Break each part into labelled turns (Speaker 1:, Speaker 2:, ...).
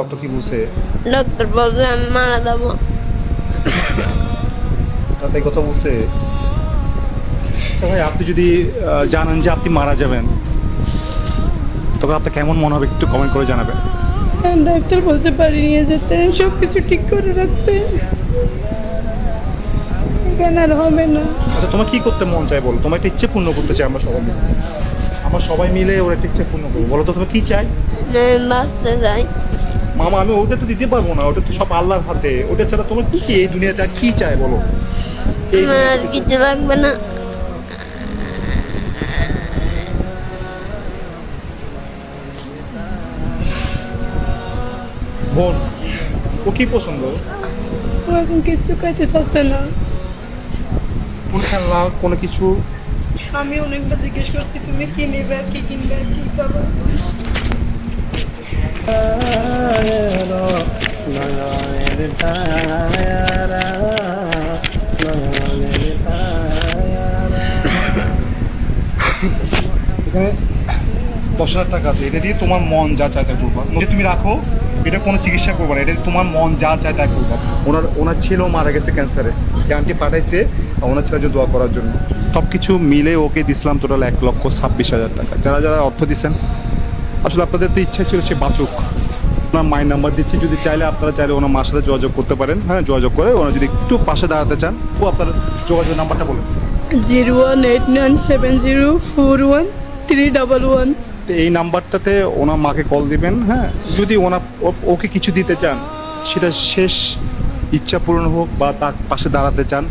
Speaker 1: Doctor কি বলছে?
Speaker 2: Doctor বলছে আমি মারা যাবো।
Speaker 1: তাতে কথা বলছে। তো ভাই আপনি যদি জানেন যে আপনি মারা যাবেন, তবে আপনার কেমন মনে হবে একটু কমেন্ট করে জানাবেন।
Speaker 2: ডাক্তার বলছে বাড়ি নিয়ে যেতে, সব কিছু ঠিক করে রাখতে। এখানে আর হবে না।
Speaker 1: আচ্ছা তোমার কি করতে মন চায় বলো? তোমার একটা ইচ্ছে পূর্ণ করতে চাই আমরা সবাই মিলে। আমরা সবাই মিলে ওর একটা ইচ্ছে পূর্ণ করবো। বলো তো তুমি কি চাই?
Speaker 2: আমি বাঁচতে যাই।
Speaker 1: মামা আমি ওটা তো দিতে পারবো না, ওটা তো সব আল্লাহর হাতে। ওটা ছাড়া তোমার কি এই দুনিয়াতে আর কি চাই বলো? এই
Speaker 2: আমার আর কিছু লাগবে না।
Speaker 1: বোন, ও কি পছন্দ?
Speaker 2: ও এখন কিচ্ছু খাইতে চাচ্ছে না।
Speaker 1: কোন খেলনা কোনো কিছু?
Speaker 2: আমি অনেকবার জিজ্ঞেস করছি তুমি কি নেবে, কি কিনবে, কি খাবে।
Speaker 1: এখানে 10,000 টাকা আছে, এটা দিয়ে তোমার মন যা চায় তাই করবা। যদি তুমি রাখো, এটা কোনো চিকিৎসা করবে না, এটা দিয়ে তোমার মন যা চায় তাই করবা। ওনার ছেলেও মারা গেছে ক্যান্সারে, আন্টি পাঠাইছে ওনার ছেলের জন্য দোয়া করার জন্য। সব কিছু মিলে ওকে দিছিলাম টোটাল 1,26,000 টাকা। যারা যারা অর্থ দিচ্ছেন, আসলে আপনাদের তো ইচ্ছা ছিল সে বাঁচুক। ওনার মায়ের নাম্বার দিচ্ছি, যদি চাইলে আপনারা চাইলে ওনার মার সাথে যোগাযোগ করতে পারেন। হ্যাঁ, যোগাযোগ করে ওনার যদি একটু পাশে দাঁড়াতে চান, ও আপনার যোগাযোগ নাম্বারটা বলুন।
Speaker 2: 01897041311।
Speaker 1: তো এই নাম্বারটাতে ওনার মাকে কল দিবেন। হ্যাঁ, যদি ওকে কিছু দিতে চান, সেটা শেষ ইচ্ছা পূরণ হোক বা তার পাশে দাঁড়াতে চান,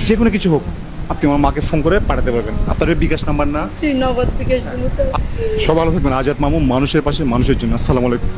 Speaker 1: যে কোনো কিছু হোক, আপনি আমার মাকে ফোন করে পাঠাতে পারবেন। আপনার বিকাশ নাম্বার না?
Speaker 2: নগদ বিকাশ।
Speaker 1: সব ভালো থাকবেন। আজাদ মামু, মানুষের পাশে মানুষের জন্য। আসসালামু আলাইকুম।